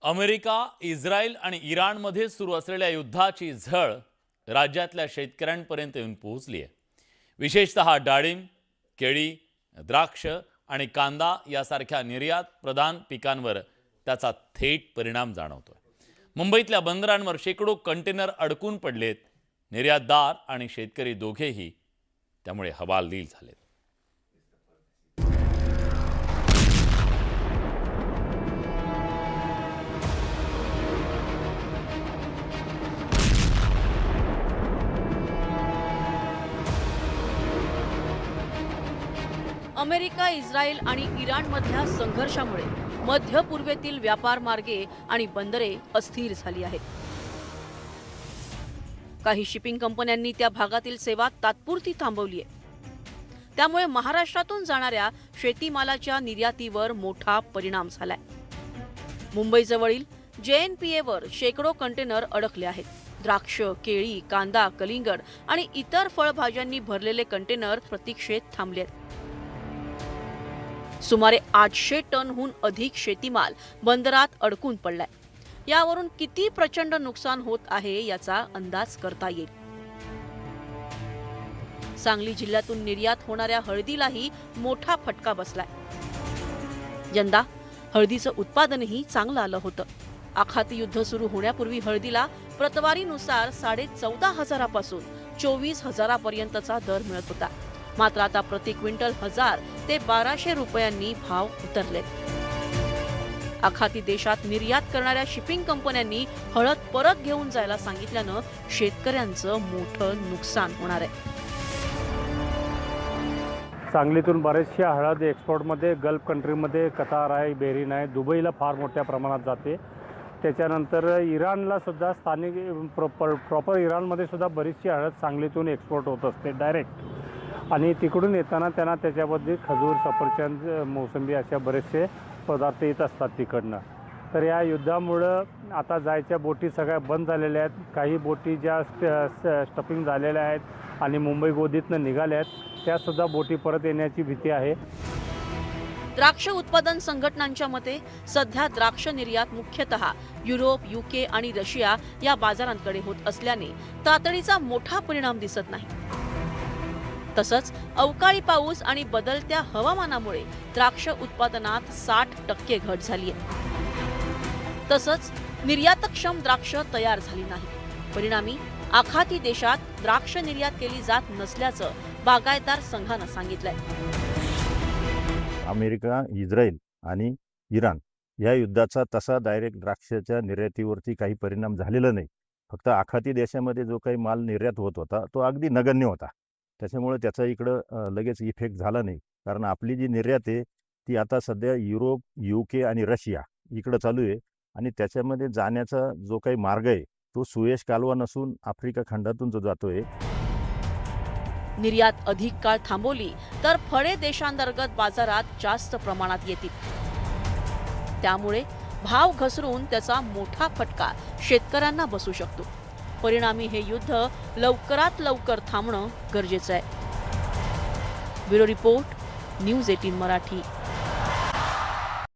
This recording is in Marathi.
अमेरिका, इस्रायल आणि इराणमध्ये सुरू असलेल्या युद्धाची झळ राज्यातल्या शेतकऱ्यांपर्यंत येऊन पोहोचली आहे. विशेषतः डाळिंब, केळी, द्राक्ष आणि कांदा यासारख्या निर्यात प्रधान पिकांवर त्याचा थेट परिणाम जाणवतोय. मुंबईतल्या बंदरांवर शेकडो कंटेनर अडकून पडलेत. निर्यातदार आणि शेतकरी दोघेही त्यामुळे हवालदिल झालेत. अमेरिका, इस्रायल आणि इराणमधल्या संघर्षामुळे मध्य पूर्वेतील व्यापार मार्गे आणि बंदरे अस्थिर झाली आहेत. काही शिपिंग कंपन्यांनी त्या भागातील सेवा तात्पुरती थांबवली आहे. त्यामुळे महाराष्ट्रातून जाणाऱ्या शेतीमालाच्या निर्यातीवर मोठा परिणाम झालाय. मुंबईजवळील JNPA शेकडो कंटेनर अडकले आहेत. द्राक्ष, केळी, कांदा, कलिंगड आणि इतर फळभाज्यांनी भरलेले कंटेनर प्रतीक्षेत थांबले आहेत. सुमारे 800 टनहून अधिक शेतीमाल बंदरात अडकून पडलाय. यावरून किती प्रचंड नुकसान होत आहे याचा अंदाज करता येईल. सांगली जिल्ह्यातून निर्यात होणाऱ्या हळदीलाही मोठा फटका बसलाय. यंदा हळदीचं उत्पादनही चांगलं आलं होतं. आखाती युद्ध सुरू होण्यापूर्वी हळदीला प्रतवारीनुसार 14,500 पासून 24,000 पर्यंतचा दर मिळत होता. मात्र आता प्रति क्विंटल 1000 ते 1200 रुपयांनी भाव उतरले. आखाती देशात निर्यात करणाऱ्या शिपिंग कंपन्यांनी हळद परत घेऊन जायला सांगितल्यानं शेतकऱ्यांचं मोठं नुकसान होणार आहे. सांगलीतून बरेचशा हळद एक्सपोर्टमध्ये गल्फ कंट्रीमध्ये कतार आहे, बेरीन आहे, दुबईला फार मोठ्या प्रमाणात जाते. त्याच्यानंतर इराणला सुद्धा स्थानिक प्रॉपर इराणमध्ये सुद्धा बरीचशी हळद सांगलीतून एक्सपोर्ट होत असते डायरेक्ट. आणि तिकडून येताना त्यांना त्याच्यामध्ये खजूर, सफरचंद, मोसंबी अशा बरेचसे पदार्थ येत असतात तिकडनं. तर या युद्धामुळं आता जायच्या बोटी सगळ्या बंद झालेल्या आहेत. काही बोटी ज्या स्टफिंग झालेल्या आहेत आणि मुंबई गोदीतनं निघाल्या आहेत त्यासुद्धा बोटी परत येण्याची भीती आहे. द्राक्ष उत्पादन संघटनांच्या मते सध्या द्राक्ष निर्यात मुख्यतः युरोप, UK आणि रशिया या बाजारांकडे होत असल्याने तातडीचा मोठा परिणाम दिसत नाही. तसंच अवकाळी पाऊस आणि बदलत्या हवामानामुळे द्राक्ष उत्पादनात 60% घट झाली आहे. तसंच निर्यातक्षम द्राक्ष तयार झाली नाही. परिणामी आखाती देशात द्राक्ष निर्यात केली जात नसल्याचं बागायतदार संघानं सांगितलंय. अमेरिका, इस्रायल आणि इराण या युद्धाचा तसा डायरेक्ट द्राक्षाच्या निर्यातीवरती काही परिणाम झालेला नाही. फक्त आखाती देशामध्ये जो काही माल निर्यात होत होता तो अगदी नगण्य होता. त्याच्यामुळे त्याचा इकडं लगेच इफेक्ट झाला नाही. कारण आपली जी निर्यात आहे ती आता सध्या युरोप, UK आणि रशिया इकडं चालू आहे. आणि त्याच्यामध्ये जाण्याचा जो काही मार्ग आहे तो सुएझ कालवा नसून आफ्रिका खंडातून जो जातोय. निर्यात अधिक काळ थांबवली तर फळे देशांतर्गत बाजारात जास्त प्रमाणात येतील. त्यामुळे भाव घसरून त्याचा मोठा फटका शेतकऱ्यांना बसू शकतो. परिणामी हे युद्ध लवकरात लवकर थांबणं गरजेचं आहे. Bureau report, news 18 Marathi.